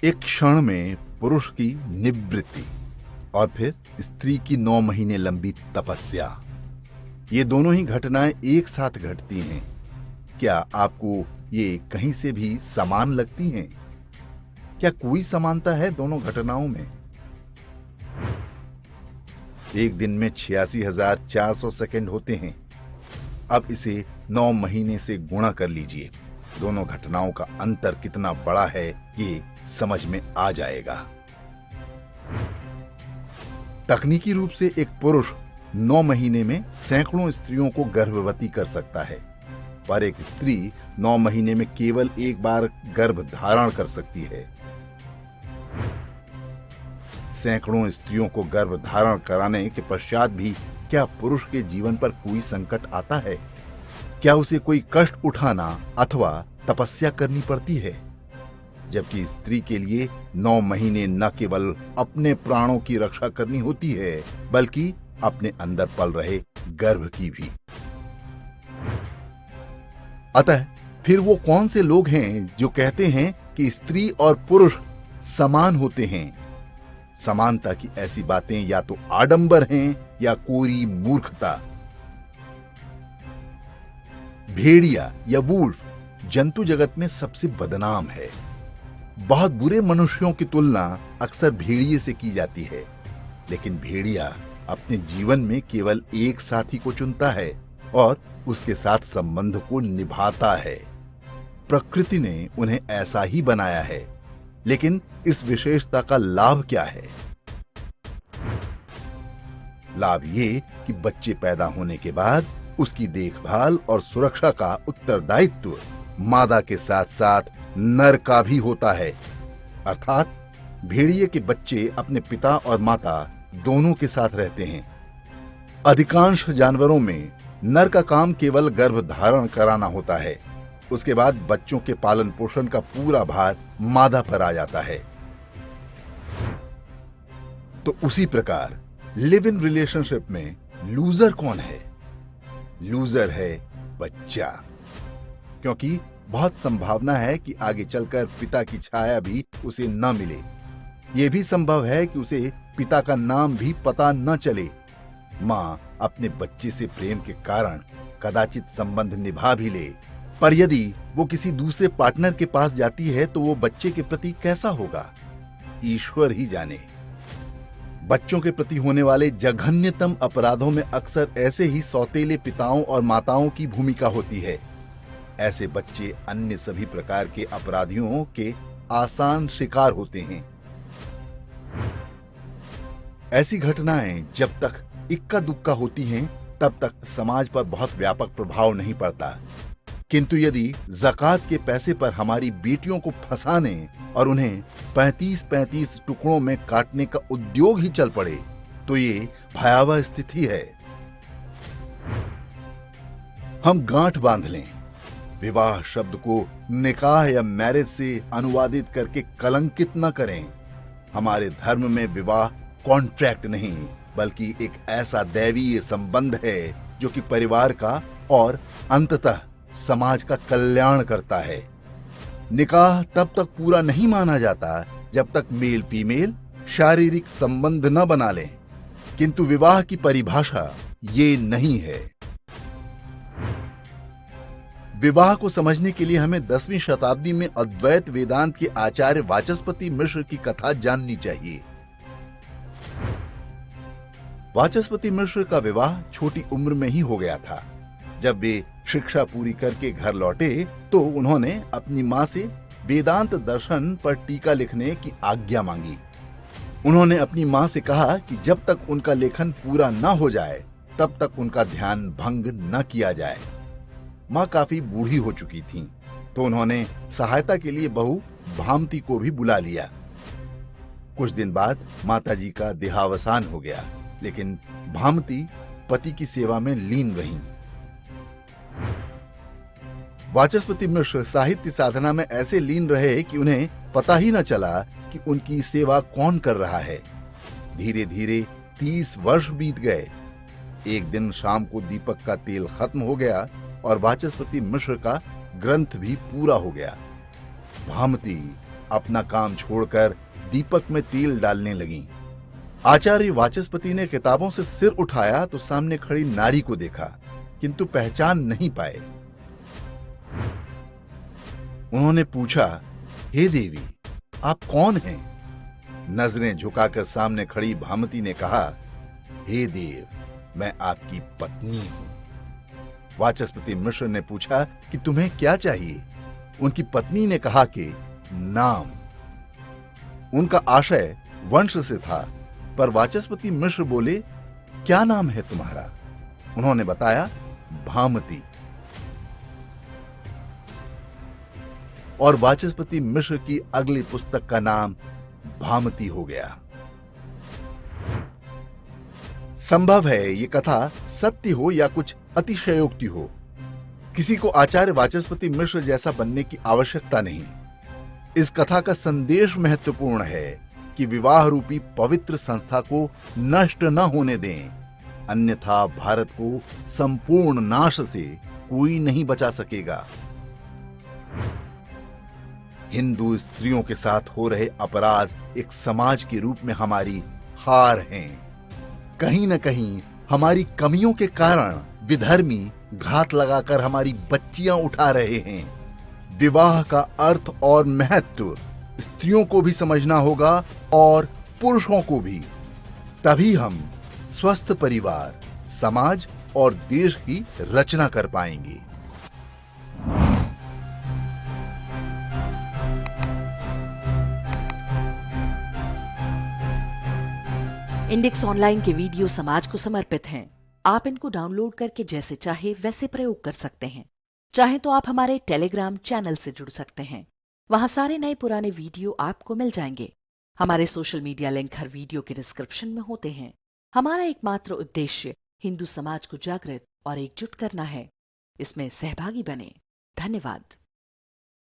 एक क्षण में पुरुष की निवृत्ति और फिर स्त्री की 9 महीने लंबी तपस्या, ये दोनों ही घटनाएं एक साथ घटती हैं। क्या आपको ये कहीं से भी समान लगती हैं? क्या कोई समानता है दोनों घटनाओं में? एक दिन में 86,400 सेकंड होते हैं। अब इसे 9 महीने से गुणा कर लीजिए। दोनों घटनाओं का अंतर कितना बड़ा है ये समझ में आ जाएगा। तकनीकी रूप से एक पुरुष 9 महीने में सैकड़ों स्त्रियों को गर्भवती कर सकता है, पर एक स्त्री 9 महीने में केवल एक बार गर्भ धारण कर सकती है। सैकड़ों स्त्रियों को गर्भ धारण कराने के पश्चात भी क्या पुरुष के जीवन पर कोई संकट आता है? क्या उसे कोई कष्ट उठाना अथवा तपस्या करनी पड़ती है? जबकि स्त्री के लिए 9 महीने न केवल अपने प्राणों की रक्षा करनी होती है, बल्कि अपने अंदर पल रहे गर्भ की भी। अतः फिर वो कौन से लोग हैं जो कहते हैं कि स्त्री और पुरुष समान होते हैं? समानता की ऐसी बातें या तो आडंबर हैं या कोरी मूर्खता। भेड़िया या वुल्फ जंतु जगत में सबसे बदनाम है। बहुत बुरे मनुष्यों की तुलना अक्सर भेड़िए से की जाती है, लेकिन भेड़िया अपने जीवन में केवल एक साथी को चुनता है और उसके साथ संबंध को निभाता है। प्रकृति ने उन्हें ऐसा ही बनाया है, लेकिन इस विशेषता का लाभ क्या है? लाभ ये कि बच्चे पैदा होने के बाद उसकी देखभाल और सुरक्षा का उत्तरदायित्व मादा के साथ साथ नर का भी होता है। अर्थात भेड़िए के बच्चे अपने पिता और माता दोनों के साथ रहते हैं। अधिकांश जानवरों में नर का काम केवल गर्भ धारण कराना होता है। उसके बाद बच्चों के पालन पोषण का पूरा भार मादा पर आ जाता है। तो उसी प्रकार लिव इन रिलेशनशिप में लूजर कौन है? लूजर है बच्चा, क्योंकि बहुत संभावना है कि आगे चलकर पिता की छाया भी उसे न मिले। यह भी संभव है कि उसे पिता का नाम भी पता न चले। मां अपने बच्चे से प्रेम के कारण कदाचित संबंध निभा भी ले, पर यदि वो किसी दूसरे पार्टनर के पास जाती है तो वो बच्चे के प्रति कैसा होगा, ईश्वर ही जाने। बच्चों के प्रति होने वाले जघन्यतम अपराधों में अक्सर ऐसे ही सौतेले पिताओं और माताओं की भूमिका होती है। ऐसे बच्चे अन्य सभी प्रकार के अपराधियों के आसान शिकार होते हैं। ऐसी घटनाएं जब तक इक्का दुक्का होती हैं, तब तक समाज पर बहुत व्यापक प्रभाव नहीं पड़ता। किंतु यदि ज़कात के पैसे पर हमारी बेटियों को फंसाने और उन्हें 35-35 टुकड़ों में काटने का उद्योग ही चल पड़े, तो ये भयावह स्थिति है। हम गांठ बांध लें। विवाह शब्द को निकाह या मैरिज से अनुवादित करके कलंकित न करें। हमारे धर्म में विवाह कॉन्ट्रैक्ट नहीं, बल्कि एक ऐसा दैवीय संबंध है जो कि परिवार का और अंततः समाज का कल्याण करता है। निकाह तब तक पूरा नहीं माना जाता जब तक मेल फीमेल शारीरिक संबंध न बना लें, किंतु विवाह की परिभाषा ये नहीं है। विवाह को समझने के लिए हमें 10वीं शताब्दी में अद्वैत वेदांत के आचार्य वाचस्पति मिश्र की कथा जाननी चाहिए। वाचस्पति मिश्र का विवाह छोटी उम्र में ही हो गया था। जब वे शिक्षा पूरी करके घर लौटे तो उन्होंने अपनी मां से वेदांत दर्शन पर टीका लिखने की आज्ञा मांगी। उन्होंने अपनी मां से कहा कि जब तक उनका लेखन पूरा न हो जाए तब तक उनका ध्यान भंग न किया जाए। मां काफी बूढ़ी हो चुकी थीं, तो उन्होंने सहायता के लिए बहू भामती को भी बुला लिया। कुछ दिन बाद माताजी का देहावसान हो गया, लेकिन भामती पति की सेवा में लीन रहीं। वाचस्पति मिश्र साहित्य साधना में ऐसे लीन रहे कि उन्हें पता ही न चला कि उनकी सेवा कौन कर रहा है। धीरे धीरे 30 वर्ष बीत गए। एक दिन शाम को दीपक का तेल खत्म हो गया और वाचस्पति मिश्र का ग्रंथ भी पूरा हो गया। भामती अपना काम छोड़कर दीपक में तेल डालने लगीं। आचार्य वाचस्पति ने किताबों से सिर उठाया तो सामने खड़ी नारी को देखा, किंतु पहचान नहीं पाए। उन्होंने पूछा, हे देवी, आप कौन हैं? नजरें झुकाकर सामने खड़ी भामती ने कहा, हे देव, मैं आपकी पत्नी हूं। वाचस्पति मिश्र ने पूछा कि तुम्हें क्या चाहिए? उनकी पत्नी ने कहा कि नाम। उनका आशय वंश से था, पर वाचस्पति मिश्र बोले, क्या नाम है तुम्हारा? उन्होंने बताया, भामती। और वाचस्पति मिश्र की अगली पुस्तक का नाम भामती हो गया। संभव है ये कथा सत्य हो या कुछ अतिशयोक्ति हो। किसी को आचार्य वाचस्पति मिश्र जैसा बनने की आवश्यकता नहीं। इस कथा का संदेश महत्वपूर्ण है कि विवाह रूपी पवित्र संस्था को नष्ट न होने दें, अन्यथा भारत को संपूर्ण नाश से कोई नहीं बचा सकेगा। हिंदू स्त्रियों के साथ हो रहे अपराध एक समाज के रूप में हमारी हार हैं। कहीं न कहीं हमारी कमियों के कारण विधर्मी घात लगाकर हमारी बच्चियां उठा रहे हैं। विवाह का अर्थ और महत्व स्त्रियों को भी समझना होगा और पुरुषों को भी। तभी हम स्वस्थ परिवार, समाज और देश की रचना कर पाएंगे। इंडेक्स ऑनलाइन के वीडियो समाज को समर्पित हैं। आप इनको डाउनलोड करके जैसे चाहे वैसे प्रयोग कर सकते हैं। चाहे तो आप हमारे टेलीग्राम चैनल से जुड़ सकते हैं। वहां सारे नए पुराने वीडियो आपको मिल जाएंगे। हमारे सोशल मीडिया लिंक हर वीडियो के डिस्क्रिप्शन में होते हैं। हमारा एकमात्र उद्देश्य हिंदू समाज को जागृत और एकजुट करना है। इसमें सहभागी बने। धन्यवाद।